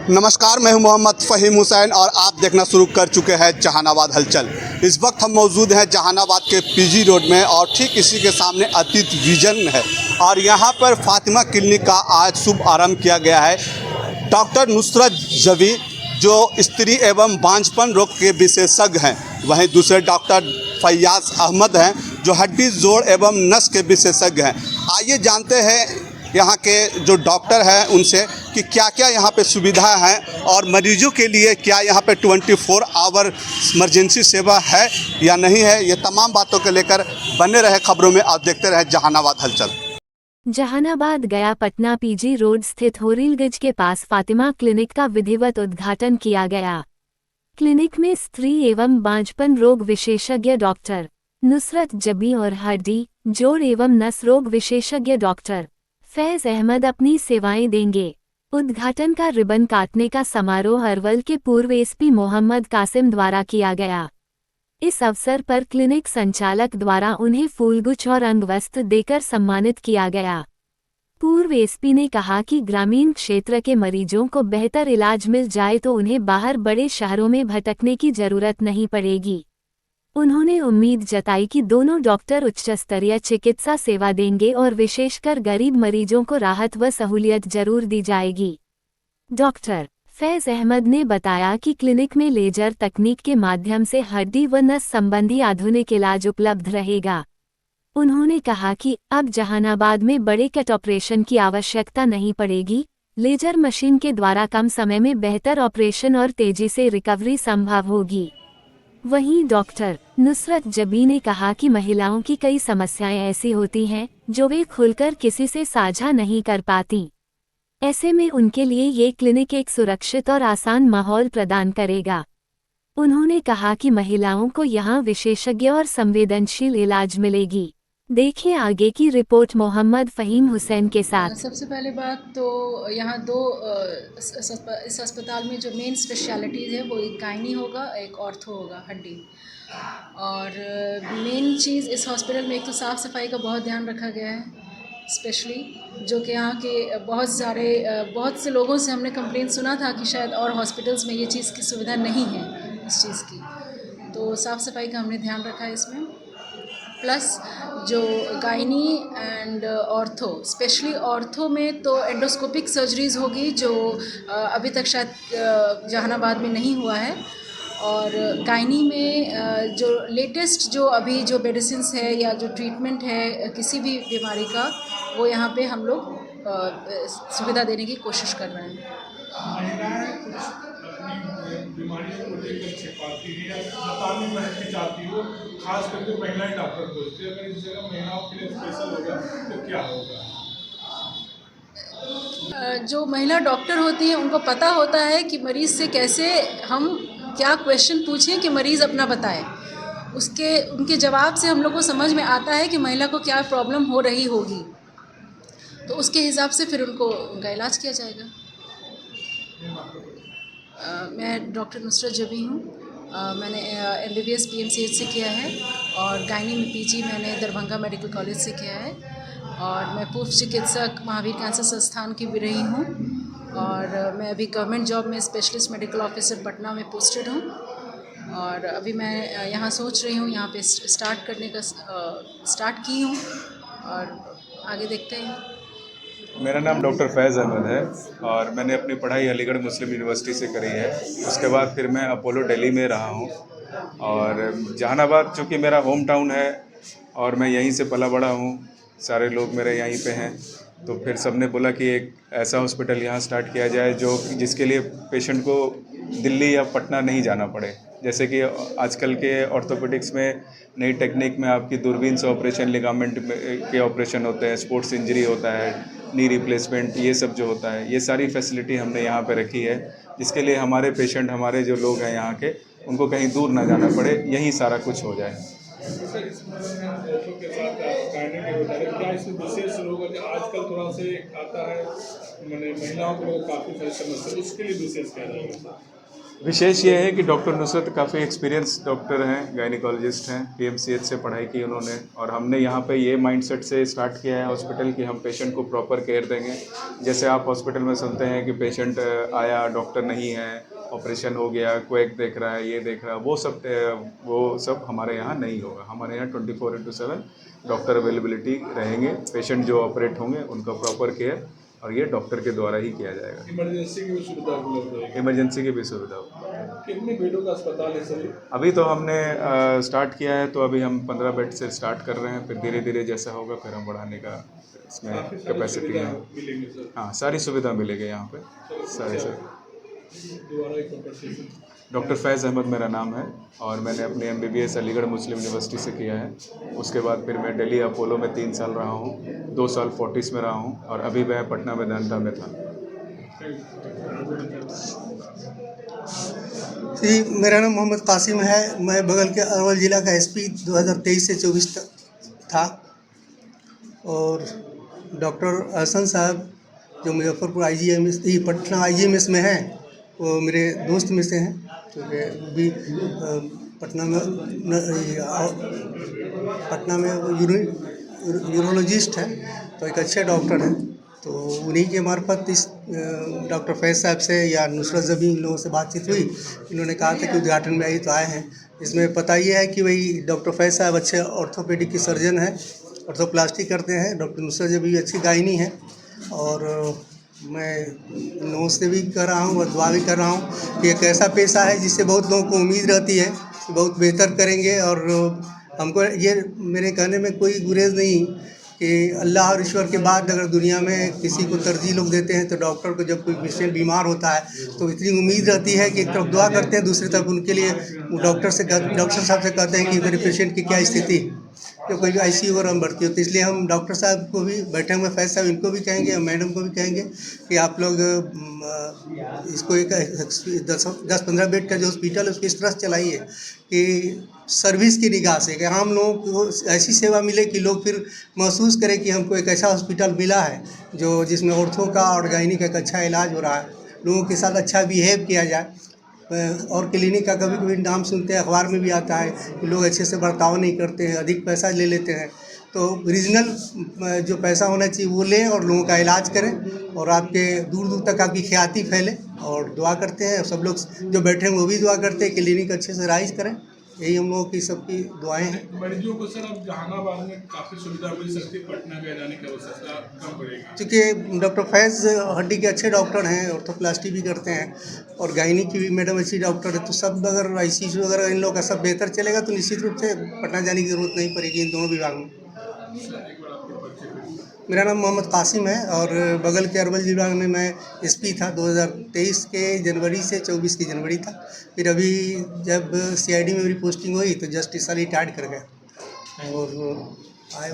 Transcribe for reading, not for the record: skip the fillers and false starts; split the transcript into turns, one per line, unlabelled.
नमस्कार, मैं हूं मोहम्मद फ़हीम हुसैन और आप देखना शुरू कर चुके हैं जहानाबाद हलचल। इस वक्त हम मौजूद हैं जहानाबाद के पीजी रोड में और ठीक इसी के सामने अतीत विजन है और यहां पर फातिमा क्लिनिक का आज शुभ आरंभ किया गया है। डॉक्टर नुसरत जबी जो स्त्री एवं बांझपन रोग के विशेषज्ञ हैं, वहीं दूसरे डॉक्टर फैयाज अहमद हैं जो हड्डी जोड़ एवं नस के विशेषज्ञ हैं। आइए जानते हैं यहाँ के जो डॉक्टर हैं उनसे कि क्या क्या यहाँ पे सुविधा है और मरीजों के लिए क्या यहाँ पे 24 आवर इमरजेंसी सेवा है या नहीं है। ये तमाम बातों को लेकर बने रहे खबरों में, आप देखते रहे जहानाबाद हलचल।
जहानाबाद गया पटना पीजी रोड स्थित होरिलगंज के पास फातिमा क्लिनिक का विधिवत उद्घाटन किया गया। क्लिनिक में स्त्री एवं बांझपन रोग विशेषज्ञ डॉक्टर नुसरत जबी और हड्डी जोड़ एवं नस रोग विशेषज्ञ डॉक्टर फैज अहमद अपनी सेवाएं देंगे। उद्घाटन का रिबन काटने का समारोह अरवल के पूर्व एसपी मोहम्मद कासिम द्वारा किया गया। इस अवसर पर क्लिनिक संचालक द्वारा उन्हें फूलगुच्छ और अंगवस्त्र देकर सम्मानित किया गया। पूर्व एसपी ने कहा कि ग्रामीण क्षेत्र के मरीजों को बेहतर इलाज मिल जाए तो उन्हें बाहर बड़े शहरों में भटकने की जरूरत नहीं पड़ेगी। उन्होंने उम्मीद जताई कि दोनों डॉक्टर उच्च स्तरीय चिकित्सा सेवा देंगे और विशेषकर गरीब मरीजों को राहत व सहूलियत जरूर दी जाएगी। डॉक्टर फैज अहमद ने बताया कि क्लिनिक में लेजर तकनीक के माध्यम से हड्डी व नस संबंधी आधुनिक इलाज उपलब्ध रहेगा। उन्होंने कहा कि अब जहानाबाद में बड़े कट ऑपरेशन की आवश्यकता नहीं पड़ेगी। लेजर मशीन के द्वारा कम समय में बेहतर ऑपरेशन और तेजी से रिकवरी संभव होगी। वहीं डॉक्टर नुसरत जबी ने कहा कि महिलाओं की कई समस्याएं ऐसी होती हैं जो वे खुलकर किसी से साझा नहीं कर पाती। ऐसे में उनके लिए ये क्लिनिक एक सुरक्षित और आसान माहौल प्रदान करेगा। उन्होंने कहा कि महिलाओं को यहाँ विशेषज्ञ और संवेदनशील इलाज मिलेगी। देखिए आगे की रिपोर्ट मोहम्मद फ़हीम हुसैन के साथ।
सबसे पहले बात तो यहाँ इस अस्पताल में जो मेन स्पेशलिटीज़ है वो एक गायनी होगा, एक ऑर्थो होगा, हड्डी। और मेन चीज़ इस हॉस्पिटल में एक तो साफ़ सफाई का बहुत ध्यान रखा गया है, स्पेशली जो कि यहाँ के बहुत से लोगों से हमने कंप्लेंट सुना था कि शायद और हॉस्पिटल्स में ये चीज़ की सुविधा नहीं है इस चीज़ की। तो साफ़ सफाई का हमने ध्यान रखा है इसमें। प्लस जो gynae and ortho, specially ortho में तो एंडोस्कोपिक सर्जरीज़ होगी जो अभी तक शायद जहानाबाद में नहीं हुआ है। और गायनी में जो लेटेस्ट जो अभी जो मेडिसिन्स है या जो ट्रीटमेंट है किसी भी बीमारी का, वो यहाँ पे हम लोग सुविधा देने की कोशिश कर रहे हैं।
बीमारियों को लेकर छिपाती है या बताने में हिचकिचाती हो, खास करके महिलाएं डॉक्टर खोजती है। अगर इस जगह महिलाओं के लिए स्पेशल होगा तो क्या होगा?
जो महिला डॉक्टर होती हैं उनको पता होता है कि मरीज़ से कैसे हम क्या क्वेश्चन पूछें कि मरीज़ अपना बताए। उनके जवाब से हम लोग को समझ में आता है कि महिला को क्या प्रॉब्लम हो रही होगी, तो उसके हिसाब से फिर उनका इलाज किया जाएगा। मैं डॉक्टर नुसरत जबी हूँ। मैंने MBBS PMCH से किया है और गायनी में PG मैंने दरभंगा मेडिकल कॉलेज से किया है और मैं पूर्व चिकित्सक महावीर कैंसर संस्थान की भी रही हूँ और मैं अभी गवर्नमेंट जॉब में स्पेशलिस्ट मेडिकल ऑफिसर पटना में पोस्टेड हूँ। और अभी मैं यहाँ सोच रही हूँ यहाँ पे स्टार्ट की हूँ और आगे देखते हैं।
मेरा नाम डॉक्टर फैज़ अहमद है और मैंने अपनी पढ़ाई अलीगढ़ मुस्लिम यूनिवर्सिटी से करी है। उसके बाद फिर मैं अपोलो दिल्ली में रहा हूँ और जहानाबाद चूँकि मेरा होम टाउन है और मैं यहीं से पला बड़ा हूँ, सारे लोग मेरे यहीं पे हैं, तो फिर सबने बोला कि एक ऐसा हॉस्पिटल यहाँ स्टार्ट किया जाए जिसके लिए पेशेंट को दिल्ली या पटना नहीं जाना पड़े। जैसे कि आजकल के ऑर्थोपेडिक्स में नई टेक्निक में आपकी दूरबीन से ऑपरेशन, लिगामेंट के ऑपरेशन होते हैं, स्पोर्ट्स इंजरी होता है, नी रिप्लेसमेंट, ये सब जो होता है, ये सारी फैसिलिटी हमने यहाँ पे रखी है जिसके लिए हमारे पेशेंट, हमारे जो लोग हैं यहाँ के, उनको कहीं दूर ना जाना पड़े, यहीं सारा कुछ हो जाए।
सर, इसमें ऑर्थो के साथ गायनी के बता रहे, क्या इसमें विशेष रोग है आजकल थोड़ा से आता है, मैंने महिलाओं को काफ़ी सारी समस्या, उसके लिए विशेष क्या रहेगा?
विशेष ये है कि डॉक्टर नुसरत काफ़ी एक्सपीरियंस डॉक्टर हैं, गायनिकोलॉजिस्ट हैं, पीएमसीएच से पढ़ाई की उन्होंने, और हमने यहाँ पे ये माइंडसेट से स्टार्ट किया है हॉस्पिटल कि हम पेशेंट को प्रॉपर केयर देंगे। जैसे आप हॉस्पिटल में सुनते हैं कि पेशेंट आया, डॉक्टर नहीं है, ऑपरेशन हो गया, क्वेक देख रहा है, ये देख रहा है, वो सब हमारे यहाँ नहीं होगा। हमारे यहाँ 24/7 डॉक्टर अवेलेबिलिटी रहेंगे। पेशेंट जो ऑपरेट होंगे उनका प्रॉपर केयर और ये डॉक्टर के द्वारा ही किया जाएगा।
इमरजेंसी की भी सुविधा उपलब्ध है?
इमरजेंसी की भी सुविधा होगी।
कितने बेडों का अस्पताल है सर?
अभी तो हमने स्टार्ट किया है, तो अभी हम 15 बेड से स्टार्ट कर रहे हैं, फिर धीरे धीरे जैसा होगा फिर हम बढ़ाने का इसमें कैपेसिटी है।
मिलेंगे सर?
हाँ, सारी सुविधा मिलेगी यहाँ पे, सारी सर।
दोबारा एक बार
डॉक्टर फैज़ अहमद मेरा नाम है और मैंने अपने MBBS अलीगढ़ मुस्लिम यूनिवर्सिटी से किया है। उसके बाद फिर मैं दिल्ली अपोलो में 3 साल रहा हूँ, 2 साल फोर्टिस में रहा हूँ और अभी मैं पटना वेदांता में था।
जी, मेरा नाम मोहम्मद कासिम है। मैं बगल के अरवल ज़िला का SP 2023 से 24 तक था और डॉक्टर अहसन साहब जो मुजफ्फरपुर IGMS पटना IGMS में हैं, वो मेरे दोस्त में से हैं, क्योंकि अभी पटना में यूरोलॉजिस्ट हैं, तो एक अच्छे डॉक्टर हैं। तो उन्हीं के मार्फत इस डॉक्टर फैज़ साहब से या नुसरत ज़बी इन लोगों से बातचीत हुई। इन्होंने कहा था कि उद्घाटन में आई तो आए हैं। इसमें पता ये है कि भाई डॉक्टर फैज़ साहब अच्छे ऑर्थोपेडिक के सर्जन हैं, ऑर्थोप्लास्टी करते हैं। डॉक्टर नुसरत ज़बी अच्छी गायनी है और मैं इन लोगों से भी कर रहा हूँ और दुआ भी कर रहा हूँ कि एक ऐसा पेशा है जिससे बहुत लोगों को उम्मीद रहती है कि बहुत बेहतर करेंगे। और हमको ये मेरे कहने में कोई गुरेज नहीं कि अल्लाह और ईश्वर के बाद अगर दुनिया में किसी को तरजीह लोग देते हैं तो डॉक्टर को जब कोई पेशेंट बीमार होता है तो इतनी उम्मीद रहती है कि एक तरफ दुआ करते हैं, दूसरी तरफ उनके लिए डॉक्टर साहब से कहते हैं कि मेरे पेशेंट की क्या स्थिति है, जो कोई भी ICU वगैरह में भर्ती हो। तो इसलिए हम डॉक्टर साहब को भी बैठे हुए फैज़ साहब इनको भी कहेंगे और मैडम को भी कहेंगे कि आप लोग इसको एक 10-15 बेड का जो हॉस्पिटल है उसको इस तरह से चलाइए कि सर्विस की निगाह से कि हम लोगों को ऐसी सेवा मिले कि लोग फिर महसूस करें कि हमको एक ऐसा हॉस्पिटल मिला है जो जिसमें औरतों का और गायनी का एक अच्छा इलाज हो रहा है, लोगों के साथ अच्छा बिहेव किया जाए। और क्लिनिक का कभी कभी नाम सुनते हैं, अखबार में भी आता है कि लोग अच्छे से बर्ताव नहीं करते हैं, अधिक पैसा ले लेते हैं। तो रीजनल जो पैसा होना चाहिए वो लें और लोगों का इलाज करें और आपके दूर दूर तक आपकी ख्याति फैले। और दुआ करते हैं सब लोग जो बैठे हैं वो भी दुआ करते हैं, क्लिनिक अच्छे से राइज करें। यही हम लोगों की सबकी दुआएं हैं।
मरीजों को सर अब जहानाबाद में काफ़ी सुविधा मिल सकती है, पटना में जाने की आवश्यकता कम पड़ेगी
क्योंकि डॉक्टर फैज़ हड्डी के अच्छे डॉक्टर हैं, ऑर्थोप्लास्टी भी करते हैं और गायनी की भी मैडम अच्छी डॉक्टर है। तो सब अगर ICU वगैरह इन लोगों का सब बेहतर चलेगा तो निश्चित रूप से पटना जाने की ज़रूरत नहीं पड़ेगी इन दोनों विभाग में। मेरा नाम मोहम्मद कासिम है और बगल के अरवल ज़िला में मैं SP था 2023 के जनवरी से 24 की जनवरी था। फिर अभी जब CID में मेरी पोस्टिंग हुई तो जस्ट इस साल रिटायर्ड कर गया और आए